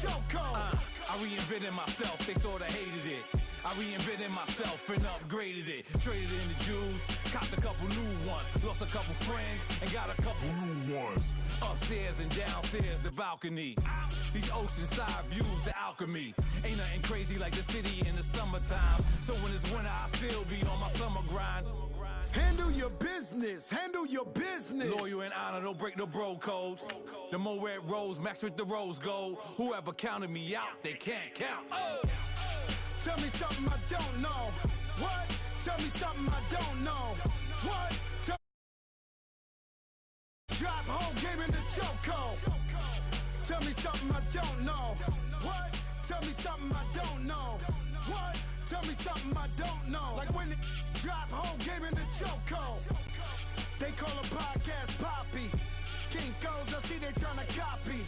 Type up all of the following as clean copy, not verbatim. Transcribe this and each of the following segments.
I reinvented myself, they sorta hated it. I reinvented myself and upgraded it. Traded in the Jews, copped a couple new ones. Lost a couple friends and got a couple new ones. Upstairs and downstairs, the balcony. These oceanside views, the alchemy. Ain't nothing crazy like the city in the summertime. So when it's winter, I still be on my summer grind. Handle your business, handle your business. Loyal and honor, don't break the bro codes. The more red rose, max with the rose gold. Whoever counted me out, they can't count. Oh! Tell me something I don't know. What? Tell me something I don't know. What? Drop home, game in the chokehold. Tell me something I don't know. What? Tell me something I don't know. What? Tell me something I don't know. Like when it drop home, game in the chokehold. They call a podcast Poppy. King goes, I see they tryna copy.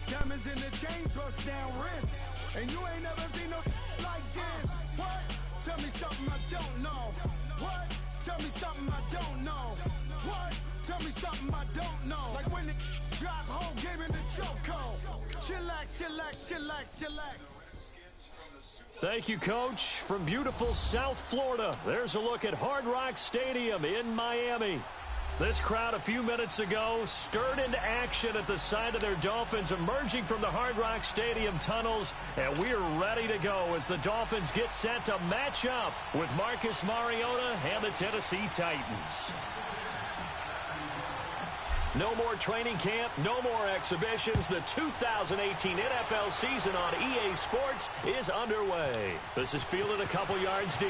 Diamonds in the chains, bust down wrists. And you ain't never seen no like this. What? Tell me something I don't know. What? Tell me something I don't know. What? Tell me something I don't know. Like when it drop home, game in the chokehold. Chillax, chillax, chillax, chillax. Thank you, Coach. From beautiful South Florida, there's a look at Hard Rock Stadium in Miami. This crowd a few minutes ago stirred into action at the side of their Dolphins emerging from the Hard Rock Stadium tunnels, and we're ready to go as the Dolphins get set to match up with Marcus Mariota and the Tennessee Titans. No more training camp, no more exhibitions. The 2018 NFL season on EA Sports is underway. This is fielded a couple yards deep.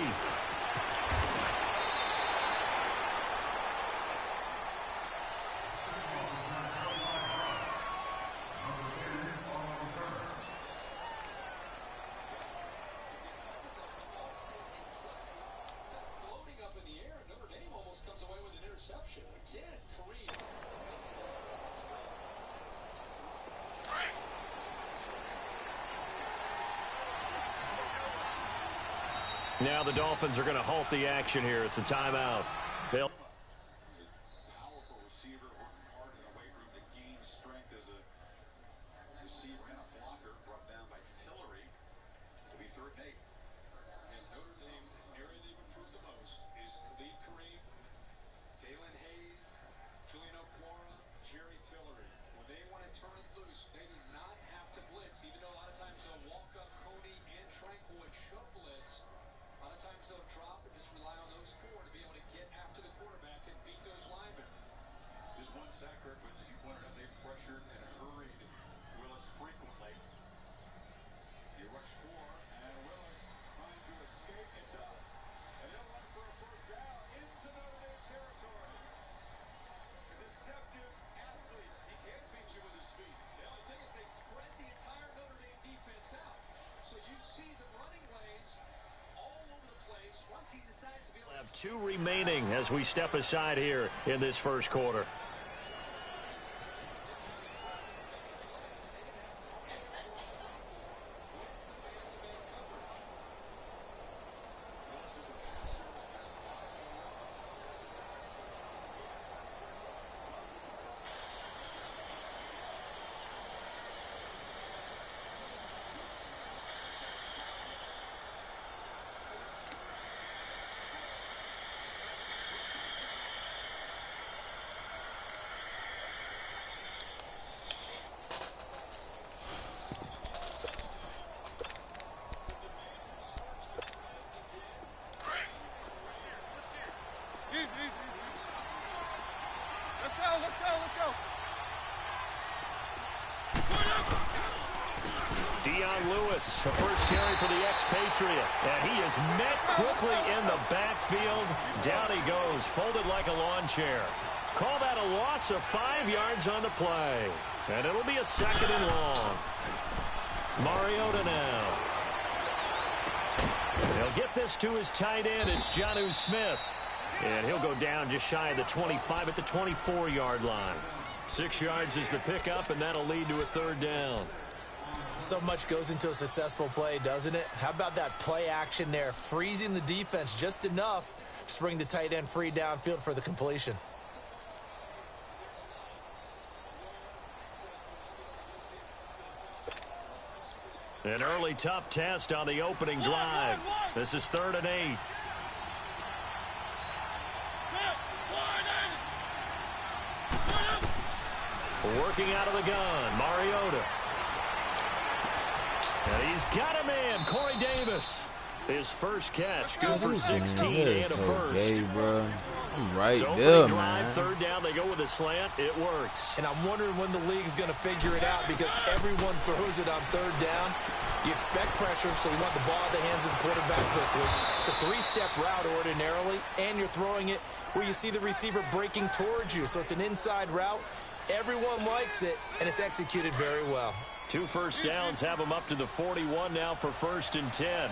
Now the Dolphins are going to halt the action here. It's a timeout. They'll powerful receiver working hard in the weight room to gain strength as a receiver and a blocker, brought down by Tillery to be third and 8. And Notre Dame, the area they've improved the most is Khalid Kareem, Galen Hayes, Julian Okwara, Jerry Tillery. When they want to turn it loose, they do not have to blitz, even though a lot of times they'll walk up Coney and Tranquil should blitz. A lot of times they'll drop and just rely on those four to be able to get after the quarterback and beat those linemen. Just one sack, Kirk, but as you pointed out, they've pressured and hurried Willis frequently. You rush 4, and Willis trying to escape. It does. And they'll run for a first down into Notre Dame territory. A deceptive athlete. He can't beat you with his feet. The only thing is they spread the entire Notre Dame defense out. So you see the running lanes all over the place. Once he decides to be able to have 2 remaining as we step aside here in this first quarter. Lewis, the first carry for the expatriate, and he is met quickly in the backfield. Down he goes, folded like a lawn chair. Call that a loss of 5 yards on the play, and it'll be a 2nd and long. Mariota now. He'll get this to his tight end. It's Jonnu Smith, and he'll go down just shy of the 25 at the 24-yard line. 6 yards is the pickup, and that'll lead to a 3rd down. So much goes into a successful play, doesn't it? How about that play action there, freezing the defense just enough to bring the tight end free downfield for the completion. An early tough test on the opening drive. This is 3rd and 8. Working out of the gun, Mariota. And he's got him in, Corey Davis. His first catch, good for 16 and a first. Okay, bro. I'm right so there, drive, man. 3rd down, they go with a slant. It works. And I'm wondering when the league's going to figure it out because everyone throws it on 3rd down. You expect pressure, so you want the ball in the hands of the quarterback quickly. It's a 3-step route ordinarily, and you're throwing it where you see the receiver breaking towards you. So it's an inside route. Everyone likes it, and it's executed very well. 2 first downs have them up to the 41 now for 1st and 10.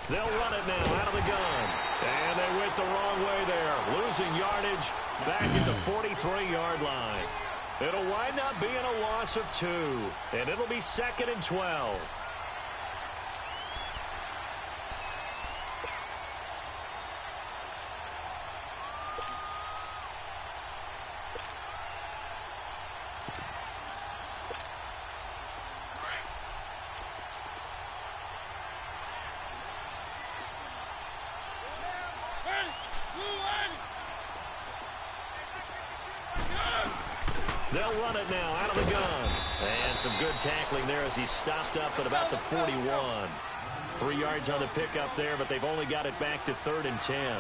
They'll run it now out of the gun. And they went the wrong way there. Losing yardage back at the 43-yard line. It'll wind up being a loss of 2. And it'll be 2nd and 12. They'll run it now out of the gun. And some good tackling there as he stopped up at about the 41. 3 yards on the pickup there, but they've only got it back to 3rd and 10.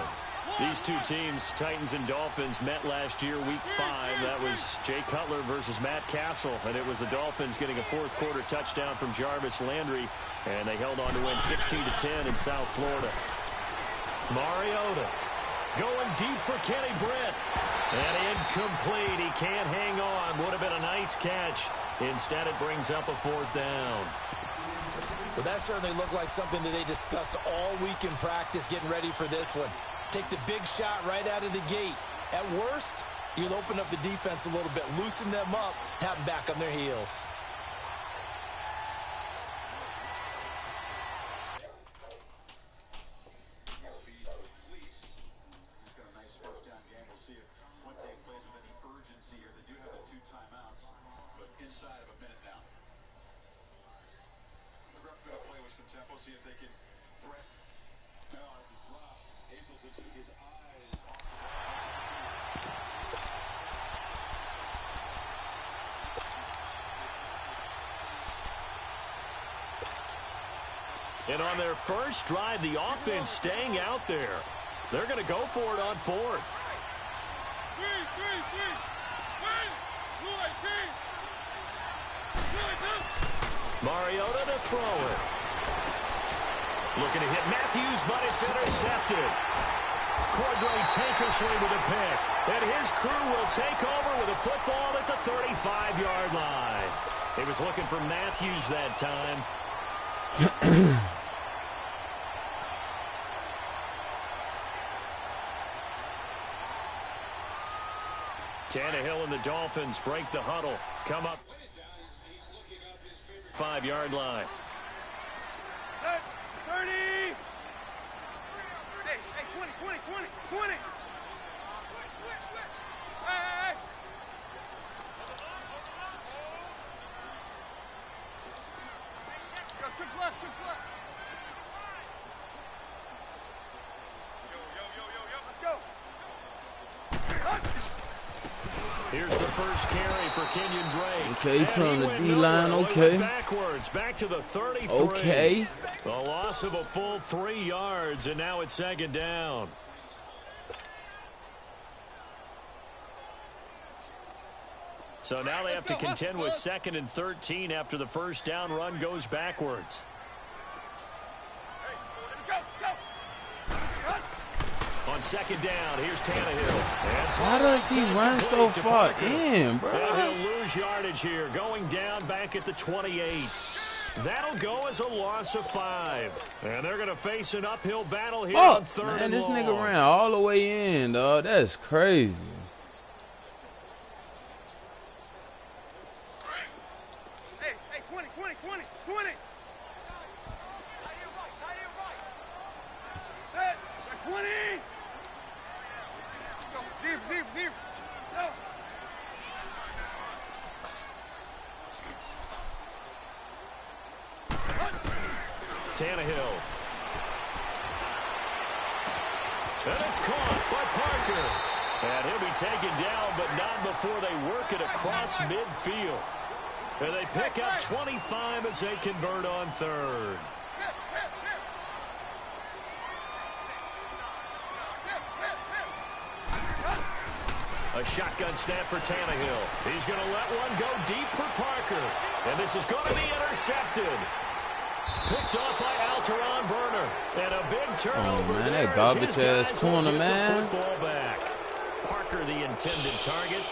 These two teams, Titans and Dolphins, met last year, Week 5. That was Jay Cutler versus Matt Castle, and it was the Dolphins getting a 4th-quarter touchdown from Jarvis Landry, and they held on to win 16-10 in South Florida. Mariota going deep for Kenny Britt. And incomplete. He can't hang on. Would have been a nice catch. Instead, it brings up a 4th down. Well, that certainly looked like something that they discussed all week in practice getting ready for this one. Take the big shot right out of the gate. At worst, you'll open up the defense a little bit, loosen them up, have them back on their heels. See if they can threaten. Now as a drop, Hazelton's his eyes. And on their first drive, the offense staying out there. They're going to go for it on 4th. Mariota to throw it. Looking to hit Matthews, but it's intercepted. Cordray Tankersley with a pick. And his crew will take over with a football at the 35-yard line. He was looking for Matthews that time. Tannehill and the Dolphins break the huddle. Come up. 5-yard line. 30! Hey, 20! Switch! Hey! Yo, triple up! Yo, let's go! Here's the first carry for Kenyon Drake. Okay, playing the D-line, okay. Backwards, back to the 33. Okay. The loss of a full 3 yards, and now it's 2nd down. So now they have to contend with 2nd and 13 after the first down run goes backwards. On 2nd down, here's Tannehill. Why does he run so far in, bro? And he'll lose yardage here, going down back at the 28. That'll go as a loss of 5. And they're going to face an uphill battle here on 3rd and this long. nigga ran all the way in, dog. That's crazy. Hey, 20! Hey, 20! Zero. Go. Tannehill. And it's caught by Parker. And he'll be taken down, but not before they work it across midfield. And they pick up 25 as they convert on third. A shotgun snap for Tannehill. He's going to let one go deep for Parker. And this is going to be intercepted. Picked off by Alteron Werner. And a big turnover. Oh, man, there that garbage-ass corner, man. Football back. Parker, the intended target.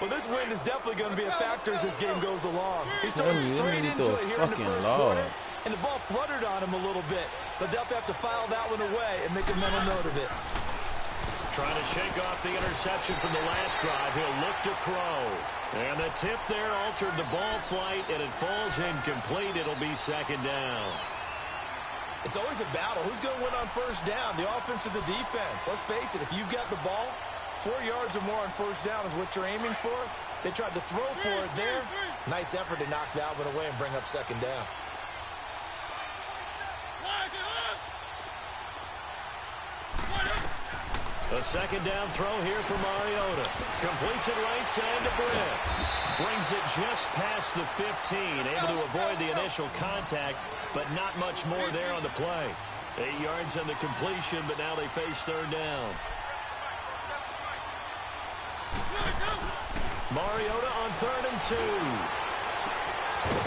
Well, this wind is definitely going to be a factor as this game goes along. He's throwing straight into it here in the first quarter, and the ball fluttered on him a little bit. They'll definitely have to file that one away and make a mental note of it. Trying to shake off the interception from the last drive. He'll look to throw. And the tip there altered the ball flight, and it falls incomplete. It'll be second down. It's always a battle. Who's going to win on first down, the offense or the defense? Let's face it, if you've got the ball, 4 yards or more on first down is what you're aiming for. They tried to throw for it there. Nice effort to knock that one away and bring up second down. A second down throw here for Mariota. Completes it right side to Britt. Brings it just past the 15. Able to avoid the initial contact, but not much more there on the play. 8 yards on the completion, but now they face third down. Mariota on 3rd and 2.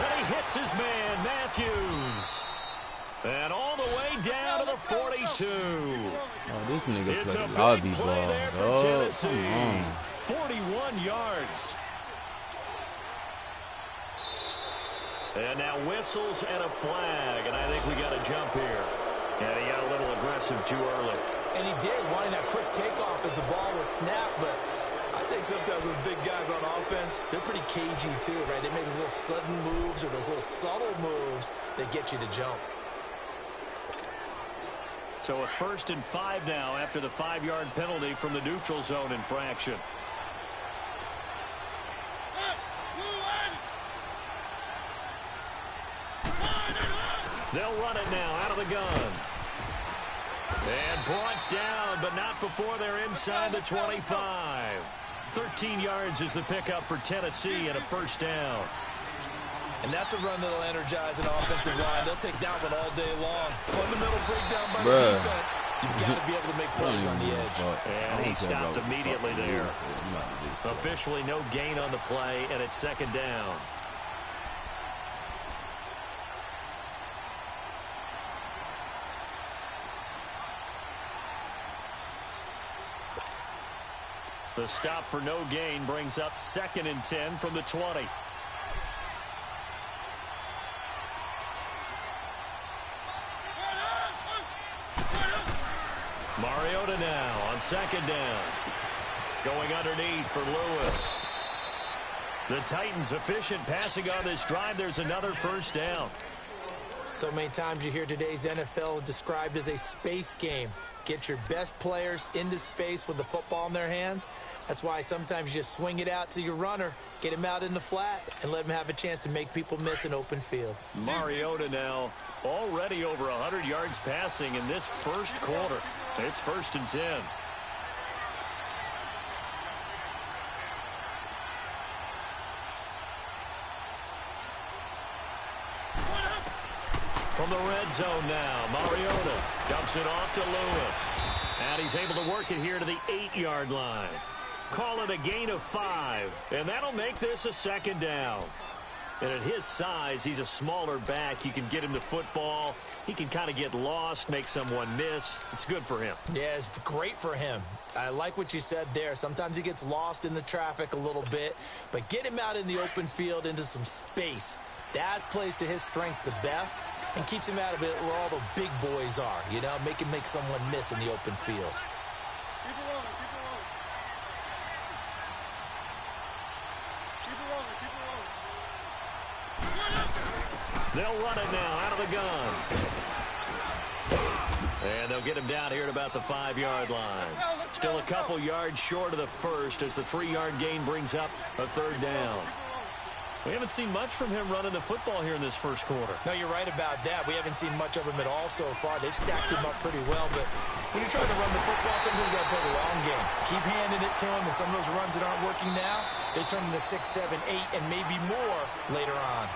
And he hits his man, Matthews. And all the way down to the 42. Oh, this nigga It's play a lobby big ball. play there for Oh, Tennessee. come on. 41 yards. And now whistles and a flag, and I think we got a jump here. And he got a little aggressive too early. And he did, wanting that quick takeoff as the ball was snapped, but I think sometimes those big guys on offense, they're pretty cagey too, right? They make those little sudden moves or those little subtle moves that get you to jump. So a 1st and 5 now after the 5-yard penalty from the neutral zone infraction. They'll run it now out of the gun. And brought down, but not before they're inside the 25. 13 yards is the pickup for Tennessee and a first down. And that's a run that'll energize an offensive line. They'll take that one all day long. Fundamental breakdown by the defense. You've got to be able to make plays on the edge. And he stopped immediately there. Officially no gain on the play, and it's second down. The stop for no gain brings up 2nd and 10 from the 20. Mariota now on 2nd down. Going underneath for Lewis. The Titans efficient passing on this drive. There's another first down. So many times you hear today's NFL described as a space game. Get your best players into space with the football in their hands. That's why sometimes you just swing it out to your runner, get him out in the flat, and let him have a chance to make people miss an open field. Mariota now already over 100 yards passing in this first quarter. It's 1st and 10. From the red zone now, Mariota dumps it off to Lewis. And he's able to work it here to the 8-yard line. Call it a gain of 5, and that'll make this a second down. And at his size, he's a smaller back. You can get him the football. He can kind of get lost, make someone miss. It's good for him. Yeah, it's great for him. I like what you said there. Sometimes he gets lost in the traffic a little bit, but get him out in the open field into some space. That plays to his strengths the best and keeps him out of it where all the big boys are, you know, make him make someone miss in the open field. They'll run it now out of the gun. And they'll get him down here at about the 5-yard line. Still a couple yards short of the first as the 3-yard gain brings up a third down. We haven't seen much from him running the football here in this first quarter. No, you're right about that. We haven't seen much of him at all so far. They've stacked him up pretty well, but when you're trying to run the football, sometimes you got to play the long game. Keep handing it to him, and some of those runs that aren't working now, they turn into 6, 7, 8, and maybe more later on.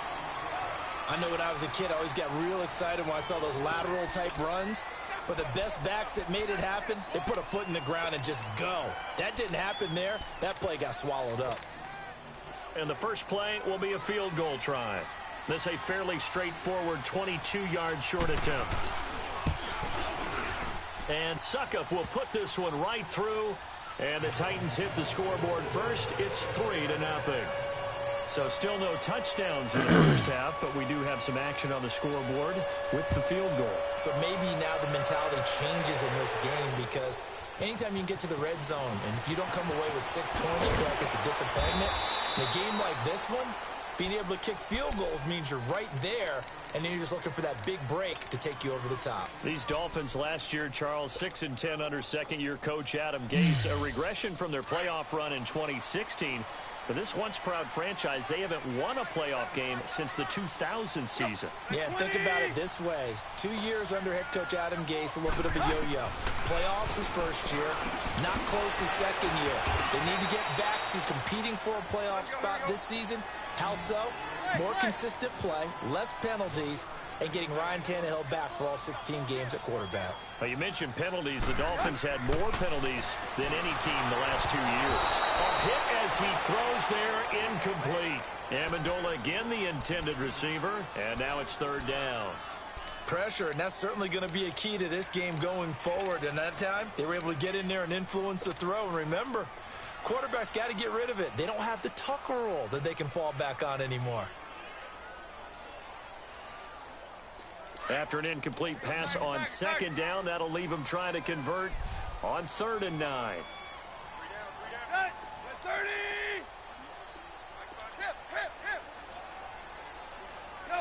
I know when I was a kid, I always got real excited when I saw those lateral-type runs. But the best backs that made it happen, they put a foot in the ground and just go. That didn't happen there. That play got swallowed up. And the first play will be a field goal try. This a fairly straightforward 22-yard short attempt. And Suckup will put this one right through. And the Titans hit the scoreboard first. It's 3-0. So still no touchdowns in the first half, but we do have some action on the scoreboard with the field goal. So maybe now the mentality changes in this game because anytime you can get to the red zone, and if you don't come away with 6 points, you feel like it's a disappointment. In a game like this one, being able to kick field goals means you're right there, and then you're just looking for that big break to take you over the top. These Dolphins last year, Charles, 6-10 under second-year coach Adam Gase, a regression from their playoff run in 2016. For this once-proud franchise, they haven't won a playoff game since the 2000 season. Yeah, and think about it this way. 2 years under head coach Adam Gase, a little bit of a yo-yo. Playoffs his first year, not close his second year. They need to get back to competing for a playoff spot this season. How so? More consistent play, less penalties, and getting Ryan Tannehill back for all 16 games at quarterback. Well, you mentioned penalties. The Dolphins had more penalties than any team the last 2 years. A hit as he throws there, incomplete. Amendola again the intended receiver, and now it's 3rd down. Pressure, and that's certainly going to be a key to this game going forward. And that time, they were able to get in there and influence the throw. And remember, quarterbacks got to get rid of it. They don't have the Tucker rule that they can fall back on anymore. After an incomplete pass on 2nd down, that'll leave him trying to convert on 3rd and 9. 30! Go!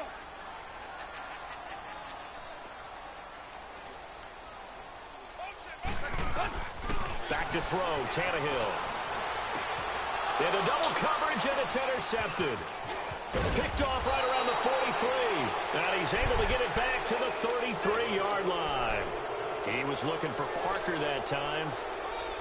Back to throw, Tannehill. Into double coverage, and it's intercepted. Picked off right around the 43. And he's able to get it back to the 33-yard line. He was looking for Parker that time.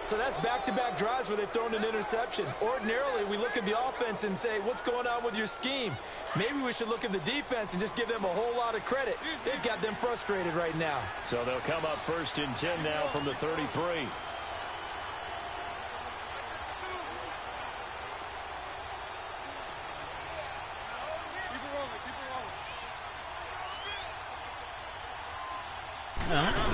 So that's back-to-back drives where they've thrown an interception. Ordinarily, we look at the offense and say, what's going on with your scheme? Maybe we should look at the defense and just give them a whole lot of credit. They've got them frustrated right now. So they'll come up 1st and 10 now from the 33.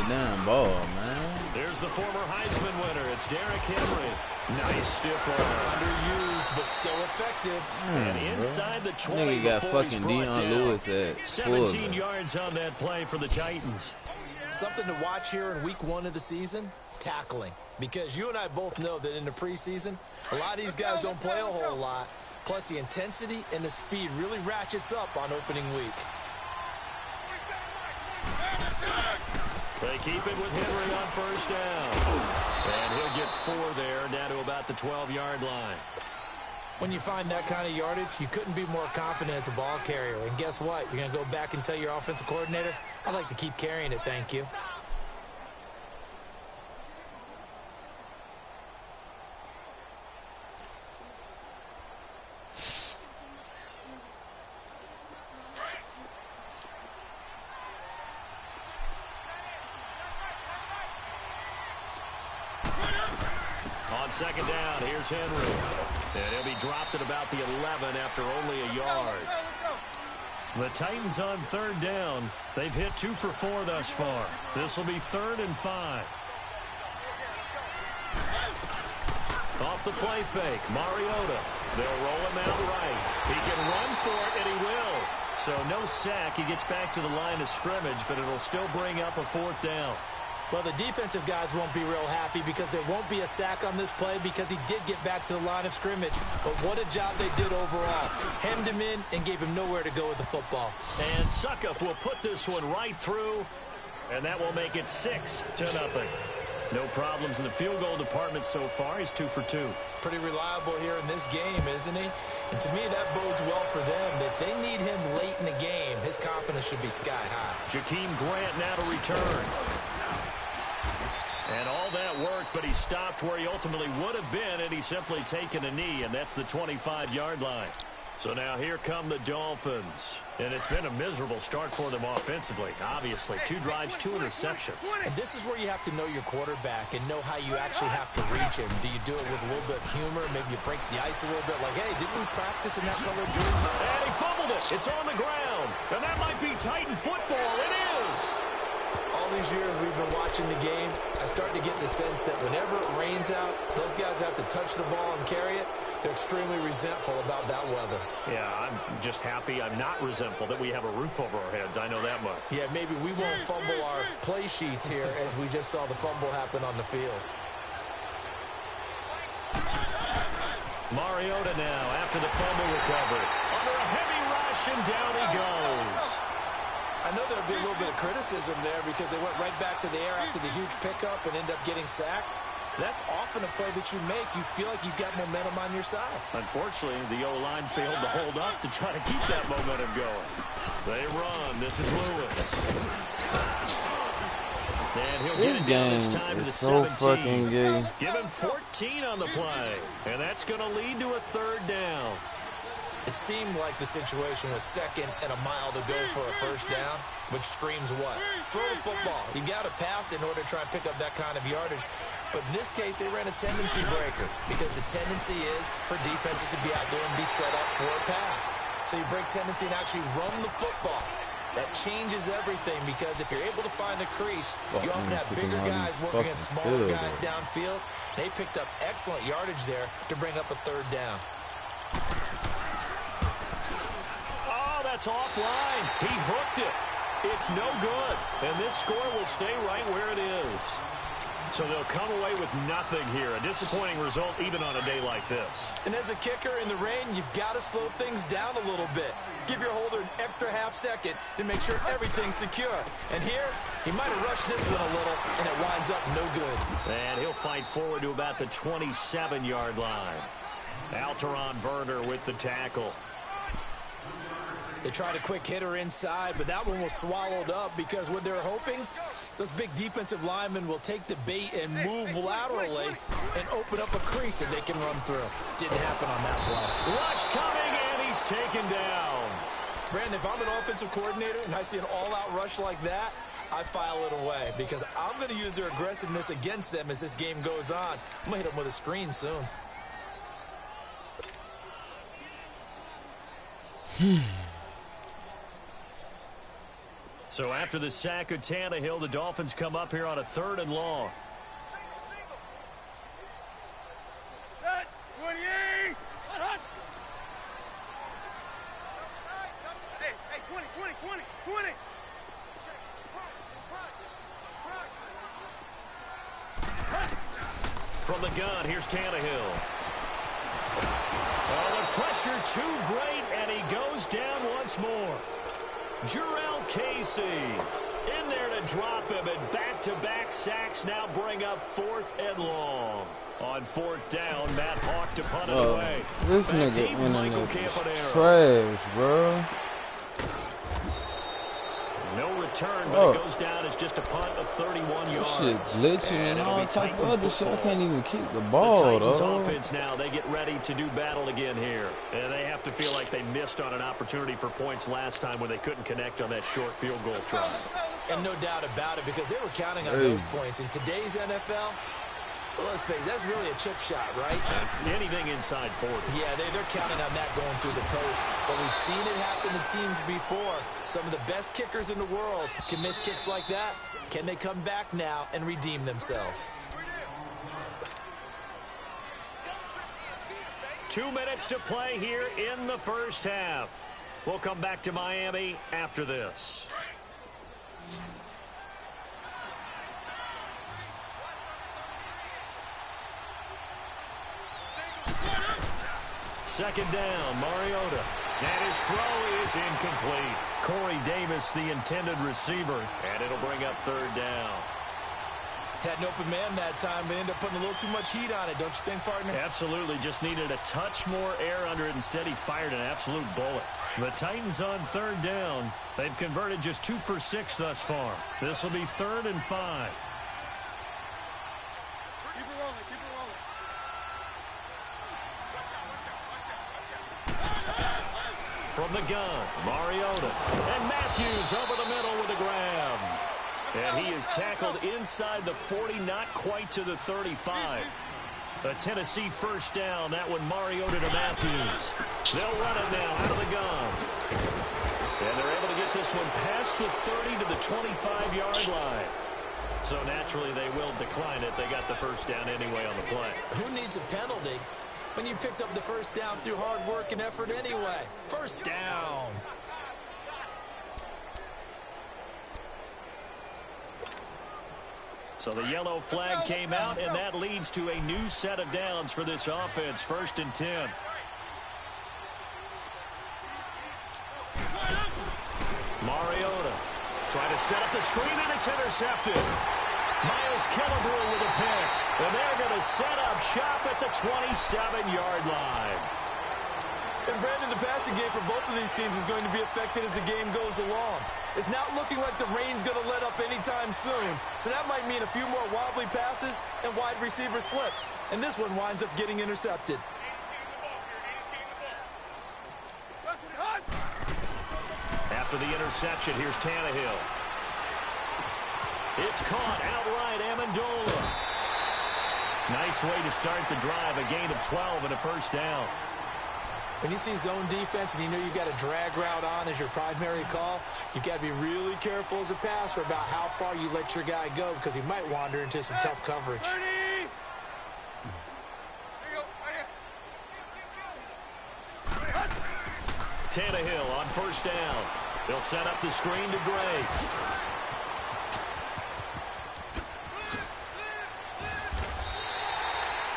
Damn ball, man. There's the former Heisman winner. It's Derrick Henry. Nice stiff arm. Underused, but still effective. And inside the 20 Nigga got before he's fucking brought Deion down. Lewis at 17 yards on that play for the Titans. Something to watch here in week 1 of the season, tackling. Because you and I both know that in the preseason, a lot of these guys don't play a whole lot. Plus, the intensity and the speed really ratchets up on opening week. They keep it with Henry on 1st down. And he'll get 4 there, down to about the 12-yard line. When you find that kind of yardage, you couldn't be more confident as a ball carrier. And guess what? You're going to go back and tell your offensive coordinator, I'd like to keep carrying it, thank you. On 2nd down, here's Henry. And he'll be dropped at about the 11 after only a yard. The Titans on 3rd down. They've hit 2 for 4 thus far. This will be 3rd and 5. Off the play fake, Mariota. They'll roll him out right. He can run for it, and he will. So no sack. He gets back to the line of scrimmage, but it'll still bring up a 4th down. Well, the defensive guys won't be real happy because there won't be a sack on this play because he did get back to the line of scrimmage. But what a job they did overall. Hemmed him in and gave him nowhere to go with the football. And Suckup will put this one right through, and that will make it 6-0. No problems in the field goal department so far. He's 2 for 2. Pretty reliable here in this game, isn't he? And to me, that bodes well for them. If they need him late in the game, his confidence should be sky high. Jakeem Grant now to return. And all that work, but he stopped where he ultimately would have been, and he's simply taken a knee, and that's the 25-yard line. So now here come the Dolphins. And it's been a miserable start for them offensively, obviously. 2 drives, 2 interceptions. And this is where you have to know your quarterback and know how you actually have to reach him. Do you do it with a little bit of humor? Maybe you break the ice a little bit like, hey, didn't we practice in that color jersey? And he fumbled it. It's on the ground. And that might be Titan football. It is. All these years we've been watching the game, I start to get the sense that whenever it rains out, those guys have to touch the ball and carry it. They're extremely resentful about that weather. Yeah, I'm just happy I'm not resentful that we have a roof over our heads. I know that much. Yeah, maybe we won't fumble our play sheets here as we just saw the fumble happen on the field. Mariota now after the fumble recovery. Under a heavy rush, and down he goes. I know there'll be a little bit of criticism there because they went right back to the air after the huge pickup and end up getting sacked. That's often a play that you make. You feel like you've got momentum on your side. Unfortunately, the O-line failed to hold up to try to keep that momentum going. They run. This is Lewis. And he'll get it down this time to the 17. Fucking gay. Give him 14 on the play. And that's going to lead to a 3rd down. It seemed like the situation was 2nd and a mile to go for a 1st down, which screams what? Throw the football. You got to pass in order to try and pick up that kind of yardage. But in this case, they ran a tendency breaker because the tendency is for defenses to be out there and be set up for a pass. So you break tendency and actually run the football. That changes everything because if you're able to find a crease, you often have bigger guys working against smaller guys downfield. They picked up excellent yardage there to bring up a 3rd down. That's offline. He hooked it. It's no good. And this score will stay right where it is. So they'll come away with nothing here. A disappointing result even on a day like this. And as a kicker in the rain, you've got to slow things down a little bit. Give your holder an extra half-second to make sure everything's secure. And here, he might have rushed this one a little, and it winds up no good. And he'll fight forward to about the 27-yard line. Alteron Werner with the tackle. They tried a quick hitter inside, but that one was swallowed up because what they're hoping, those big defensive linemen will take the bait and move laterally and open up a crease that they can run through. Didn't happen on that play. Rush coming, and he's taken down. Brandon, if I'm an offensive coordinator and I see an all-out rush like that, I file it away because I'm going to use their aggressiveness against them as this game goes on. I'm going to hit them with a screen soon. So after the sack of Tannehill, the Dolphins come up here on a 3rd and long. Hey, 20. From the gun, here's Tannehill. Oh, the pressure too great, and he goes down once more. Jurrell Casey in there to drop him, and back-to-back sacks now bring up 4th and long. On 4th down, Matt Hawk to punt it away. This nigga internet is trash, bro. No return, but it goes down as just a punt of 31 yards. Shit glitching and all type of other shit. I can't even keep the ball, the Titans though. offense now, they get ready to do battle again here. And they have to feel like they missed on an opportunity for points last time when they couldn't connect on that short field goal try. And no doubt about it, because they were counting on those points. In today's NFL, let's face it, that's really a chip shot, right? That's anything inside 40. Yeah, they're counting on that going through the post. But we've seen it happen to teams before. Some of the best kickers in the world can miss kicks like that. Can they come back now and redeem themselves? 2 minutes to play here in the first half. We'll come back to Miami after this. Second down, Mariota. And his throw is incomplete. Corey Davis, the intended receiver, and it'll bring up 3rd down. Had an open man that time, but ended up putting a little too much heat on it, don't you think, partner? Absolutely. Just needed a touch more air under it. Instead, he fired an absolute bullet. The Titans on third down. They've converted just 2 for 6 thus far. This will be 3rd and 5. From the gun, Mariota. And Matthews over the middle with a grab. And he is tackled inside the 40, not quite to the 35. A Tennessee first down. That one Mariota to Matthews. They'll run it now out of the gun. And they're able to get this one past the 30 to the 25-yard line. So naturally they will decline it. They got the first down anyway on the play. Who needs a penalty when you picked up the first down through hard work and effort anyway? First down. So the yellow flag came out, and that leads to a new set of downs for this offense. 1st and 10. Mariota trying to set up the screen, and it's intercepted. Miles Killebrew with a pick. And they're going to set up shop at the 27-yard line. And Brandon, the passing game for both of these teams is going to be affected as the game goes along. It's not looking like the rain's going to let up anytime soon. So that might mean a few more wobbly passes and wide receiver slips. And this one winds up getting intercepted. After the interception, here's Tannehill. It's caught outright, Amendola. Nice way to start the drive, a gain of 12 and a first down. When you see zone defense and you know you've got a drag route on as your primary call, you've got to be really careful as a passer about how far you let your guy go because he might wander into some tough coverage. Tannehill on first down. They'll set up the screen to Drake.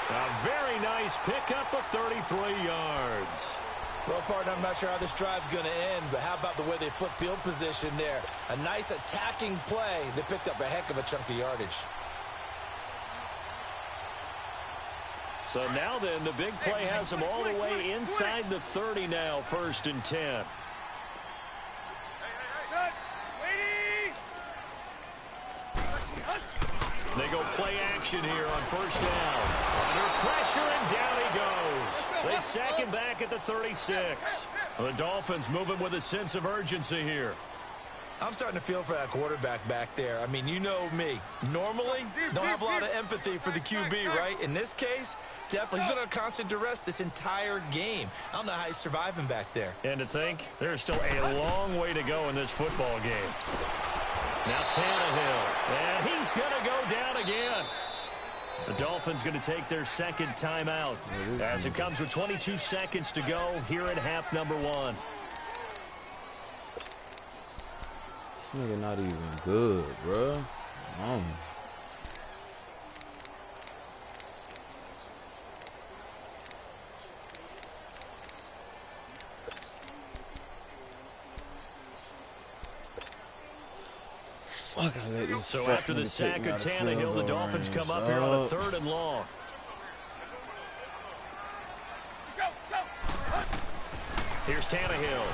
A very nice pickup of 33 yards. Well, partner, I'm not sure how this drive's going to end, but how about the way they flip field position there? A nice attacking play that picked up a heck of a chunk of yardage. So now then, the big play has them all the way inside the 30 now, 1st and 10. They go play action here on first down. Under pressure, and down he goes. They sack him back at the 36. The Dolphins moving with a sense of urgency here. I'm starting to feel for that quarterback back there. I mean, you know me. Normally, don't have a lot of empathy for the QB, right? In this case, definitely. He's been under constant duress this entire game. I don't know how he's surviving back there. And to think, there's still a long way to go in this football game. Now Tannehill, and he's going to go down again. The Dolphins going to take their second timeout as it comes with 22 seconds to go here in half number 1. This nigga not even good, bro. Fuck, I let this so after the sack of Tannehill, the Dolphins come up here on a 3rd and long. Here's Tannehill.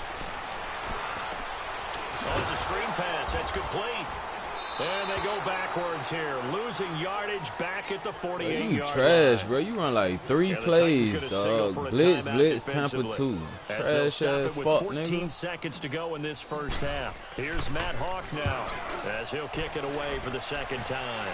Oh, it's a screen pass. That's complete. And they go backwards here, losing yardage back at the 48-yard line. Trash, bro. You run like 3 plays, dog. Blitz, Tampa 2. Trash ass fuck, 14 nigga. seconds to go in this first half. Here's Matt Hawk now as he'll kick it away for the second time.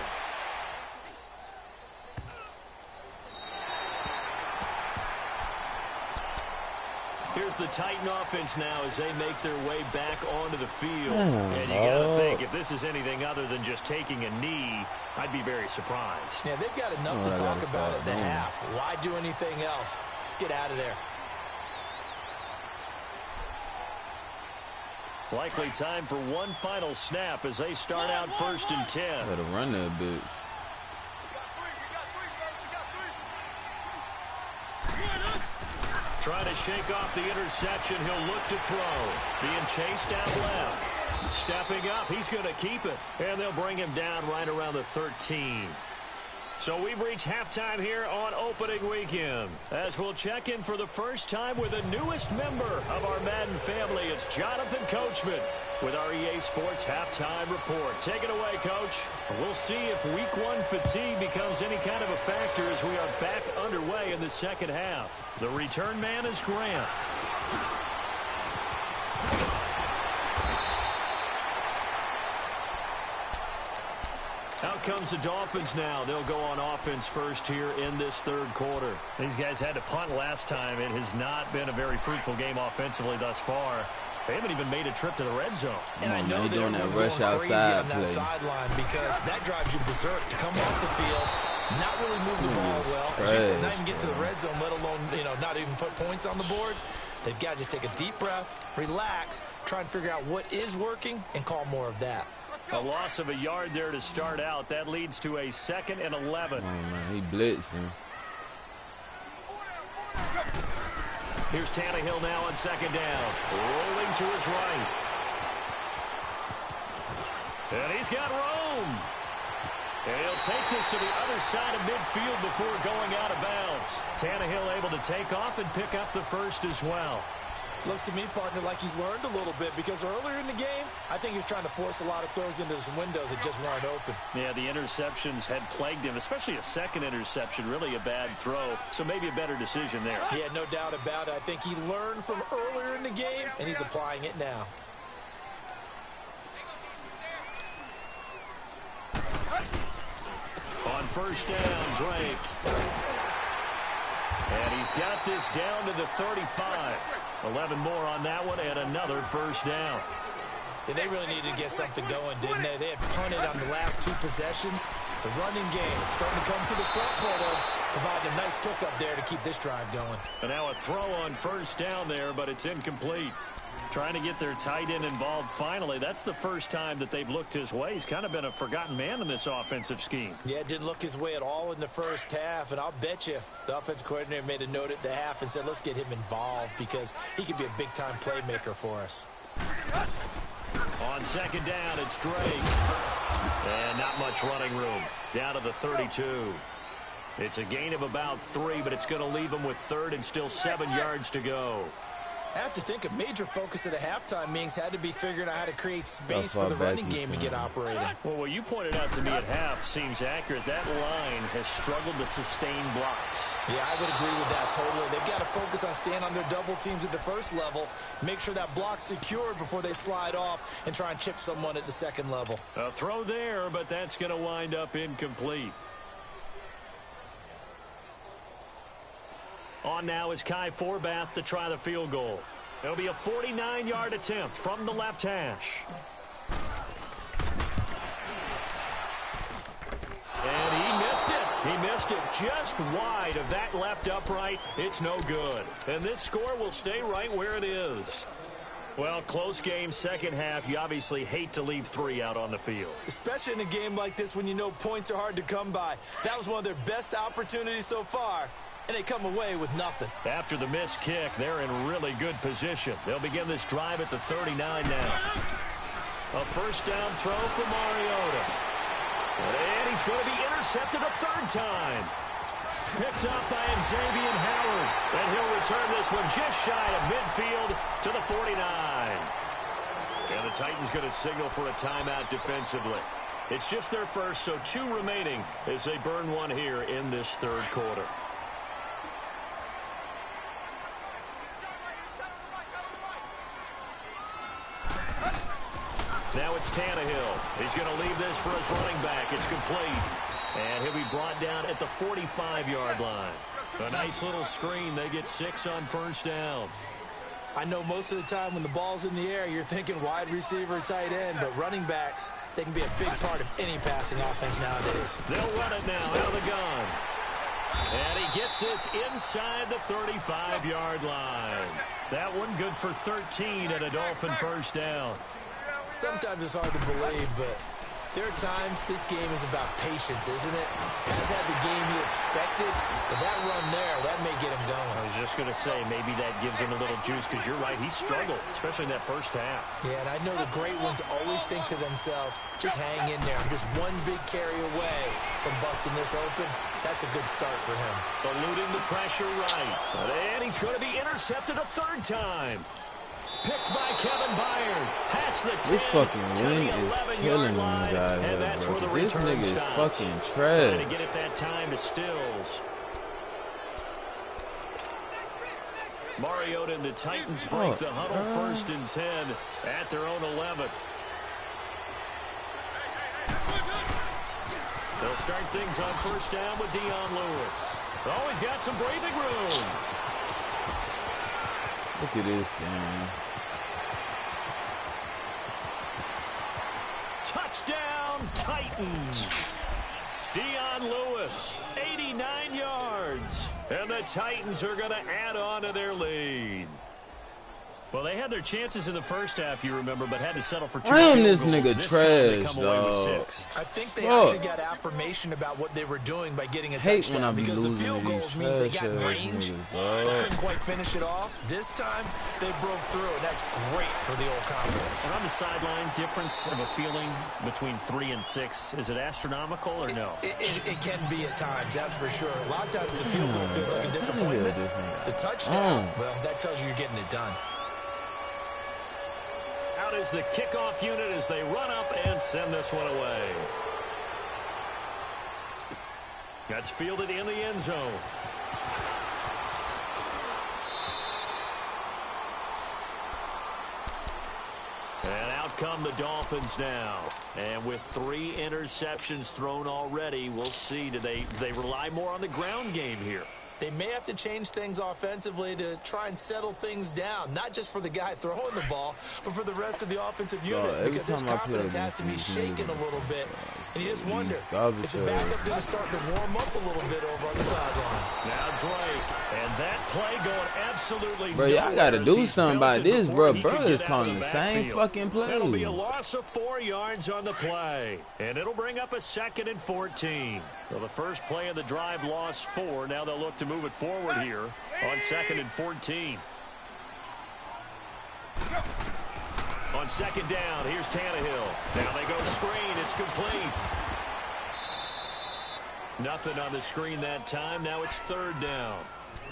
Here's the Titan offense now as they make their way back onto the field. And you got to think, if this is anything other than just taking a knee, I'd be very surprised. Yeah, they've got enough to talk about at the half. Why do anything else? Just get out of there. Likely time for one final snap as they start out 1st and 10. Better run that bitch. Trying to shake off the interception. He'll look to throw. Being chased out left. Stepping up, he's going to keep it. And they'll bring him down right around the 13. So we've reached halftime here on opening weekend. As we'll check in for the first time with the newest member of our Madden family, it's Jonathan Coachman with our EA Sports Halftime Report. Take it away, Coach. We'll see if Week 1 fatigue becomes any kind of a factor as we are back underway in the second half. The return man is Grant. Out comes the Dolphins now. They'll go on offense first here in this third quarter. These guys had to punt last time. It has not been a very fruitful game offensively thus far. They haven't even made a trip to the red zone. And I know they're doing that rush outside on that sideline because that drives you berserk to come off the field, not really move the ball well. As you said, not even get to the red zone, let alone, not even put points on the board. They've got to just take a deep breath, relax, try and figure out what is working, and call more of that. A loss of a yard there to start out. That leads to a 2nd and 11. Oh, man, he blitzing. Here's Tannehill now on 2nd down. Rolling to his right. And he's got room. And he'll take this to the other side of midfield before going out of bounds. Tannehill able to take off and pick up the first as well. Looks to me, partner, like he's learned a little bit because earlier in the game, I think he was trying to force a lot of throws into some windows that just weren't open. Yeah, the interceptions had plagued him, especially a second interception, really a bad throw. So maybe a better decision there. Yeah, no doubt about it. I think he learned from earlier in the game, and he's applying it now. On first down, Drake. And he's got this down to the 35. 11 more on that one and another first down. And they really needed to get something going, didn't they? They had punted on the last 2 possessions. The running game starting to come to the front for them, providing a nice pickup there to keep this drive going. And now a throw on first down there, but it's incomplete. Trying to get their tight end involved finally. That's the first time that they've looked his way. He's kind of been a forgotten man in this offensive scheme. Yeah, it didn't look his way at all in the first half. And I'll bet you the offensive coordinator made a note at the half and said, let's get him involved because he could be a big-time playmaker for us. On 2nd down, it's Drake. And not much running room. Down to the 32. It's a gain of about 3, but it's going to leave them with 3rd and still 7 yards to go. I have to think a major focus at a halftime meetings had to be figuring out how to create space for the running game to get operating. Well, what you pointed out to me at half seems accurate. That line has struggled to sustain blocks. Yeah, I would agree with that totally. They've got to focus on staying on their double teams at the first level, make sure that block's secured before they slide off and try and chip someone at the second level. A throw there, but that's going to wind up incomplete. On now is Kai Forbath to try the field goal. It'll be a 49-yard attempt from the left hash. And he missed it. He missed it just wide of that left upright. It's no good. And this score will stay right where it is. Well, close game, second half. You obviously hate to leave 3 out on the field. Especially in a game like this when you know points are hard to come by. That was one of their best opportunities so far. And they come away with nothing. After the missed kick, they're in really good position. They'll begin this drive at the 39 now. A first down throw for Mariota. And he's going to be intercepted a 3rd time. Picked off by Xavier Howard. And he'll return this one just shy of midfield to the 49. And the Titans going to signal for a timeout defensively. It's just their first, so 2 remaining as they burn one here in this third quarter. Now it's Tannehill. He's going to leave this for his running back. It's complete. And he'll be brought down at the 45-yard line. A nice little screen. They get 6 on first down. I know most of the time when the ball's in the air, you're thinking wide receiver, tight end, but running backs, they can be a big part of any passing offense nowadays. They'll run it now out of the gun. And he gets this inside the 35-yard line. That one good for 13 and a Dolphin first down. Sometimes it's hard to believe, but there are times this game is about patience, isn't it? Has had the game he expected, but that run there, that may get him going. It was just just going to say maybe that gives him a little juice because you're right, he struggled, especially in that first half. Yeah, and I know the great ones always think to themselves, just hang in there. I'm just one big carry away from busting this open. That's a good start for him. Eluding the pressure right. And he's going to be intercepted a third time. Picked by Kevin Byard. Past the 10, this fucking wing is killing me, guys. And that's where the This return nigga is stops. fucking Trying to trash. get it that time to Stills. Mariota and the Titans break the huddle 1st and 10 at their own 11. They'll start things on first down with Dion Lewis. Oh, he's got some breathing room. Look at this game. Touchdown, Titans. Dion Lewis, 89 yards. And the Titans are going to add on to their lead. Well, they had their chances in the first half, you remember, but had to settle for 2 Damn, field this goals. nigga This time they trash, come away with dog. 6. I think they actually got affirmation about what they were doing by getting a touchdown because the field goals means they got range, but couldn't quite finish it off. This time, they broke through, and that's great for the old confidence. And on the sideline, difference of a feeling between 3 and 6, is it astronomical or no? It can be at times, that's for sure. A lot of times the field goal feels like a disappointment. The touchdown, well, that tells you you're getting it done. Out is the kickoff unit as they run up and send this one away. That's fielded in the end zone. And out come the Dolphins now. And with 3 interceptions thrown already, we'll see. Do they rely more on the ground game here? They may have to change things offensively to try and settle things down, not just for the guy throwing the ball, but for the rest of the offensive unit, because his confidence has to be shaken a little bit. And you just wonder, is the backup going to start to warm up a little bit over on the sideline? Now Drake, and that play going absolutely Bro, y'all got to do something about this, bro. Bro is calling the same backfield. fucking play. It'll be a loss of 4 yards on the play, and it'll bring up a 2nd and 14. So the first play of the drive lost 4. Now they'll look to move it forward here on 2nd and 14. On 2nd down, here's Tannehill. Now they go screen. It's complete. Nothing on the screen that time. Now it's 3rd down.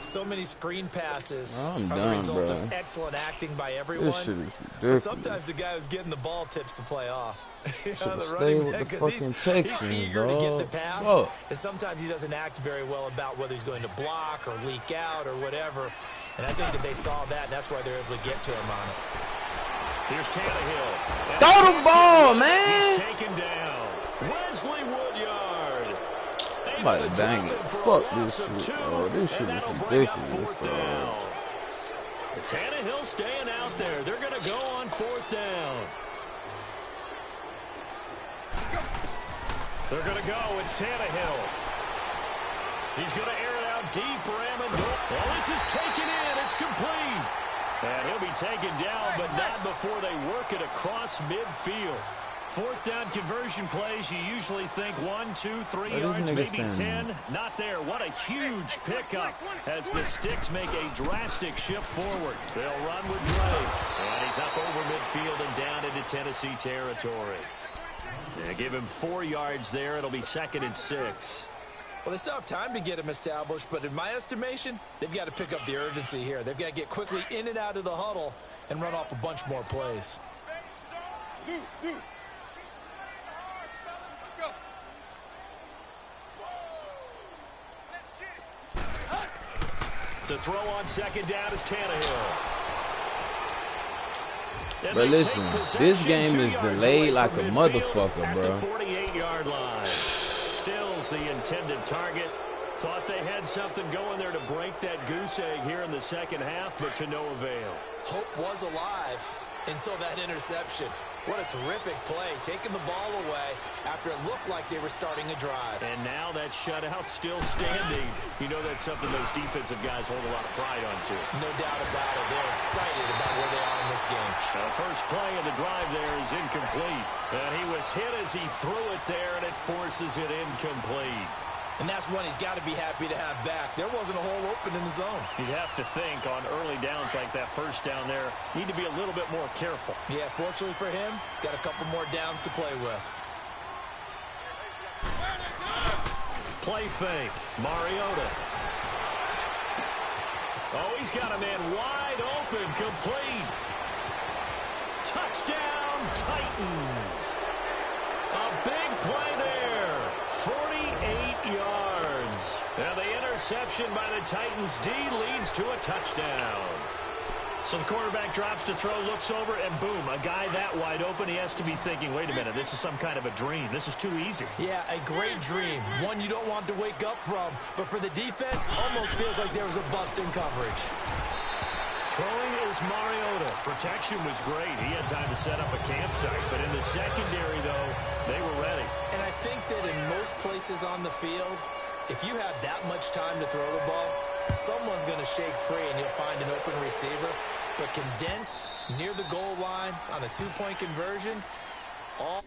So many screen passes I'm are done, the result bro. of excellent acting by This everyone. shit is But ridiculous. sometimes the guy who's getting the ball tips the play off. You know, Should've the stayed running with back, the 'cause fucking he's Texans, eager to get the dog. pass, Fuck. and sometimes he doesn't act very well about whether he's going to block or leak out or whatever. And I think that they saw that, and that's why they're able to get to him on it. Here's Tannehill. Throw the ball, He's man. taken down. Wesley Woodyard. I'm about to bang it. Fuck this shit, bro. This shit is ridiculous, bro. Tannehill staying out there. They're going to go on 4th down. They're going to go. It's Tannehill. He's going to air it out deep for Amendola. Well, this is taken in. It's complete. And he'll be taken down, but not before they work it across midfield. 4th down conversion plays, you usually think 1, 2, 3 yards, maybe 10. Not there. What a huge pickup as the Sticks make a drastic shift forward. They'll run with Drake. And he's up over midfield and down into Tennessee territory. They give him 4 yards there. It'll be 2nd and 6. Well, they still have time to get him established, but in my estimation, they've got to pick up the urgency here. They've got to get quickly in and out of the huddle and run off a bunch more plays. To throw on 2nd down is Tannehill. But listen, this game is delayed like a motherfucker, bro. At the 48-yard line. Stills the intended target. Thought they had something going there to break that goose egg here in the 2nd half, but to no avail. Hope was alive until that interception. What a terrific play, taking the ball away after it looked like they were starting a drive. And now that shutout still standing. You know that's something those defensive guys hold a lot of pride on, too. No doubt about it. They're excited about where they are in this game. The first play of the drive there is incomplete. And he was hit as he threw it there, and it forces it incomplete. And that's one he's got to be happy to have back. There wasn't a hole open in the zone. You'd have to think on early downs like that first down there, need to be a little bit more careful. Yeah, fortunately for him, got a couple more downs to play with. Play fake. Mariota. Oh, he's got a man wide open. Complete. Touchdown, Titans. A big play there. 48 yards. And the interception by the Titans D leads to a touchdown. So the quarterback drops to throw, looks over, and boom, a guy that wide open, he has to be thinking, wait a minute, this is some kind of a dream. This is too easy. Yeah, a great dream. One you don't want to wake up from. But for the defense, almost feels like there was a bust in coverage. Throwing is Mariota. Protection was great. He had time to set up a campsite. But in the secondary, though, they were ready. And I think that in most places on the field, if you have that much time to throw the ball, someone's going to shake free and you'll find an open receiver. But condensed near the goal line on a two-point conversion, all...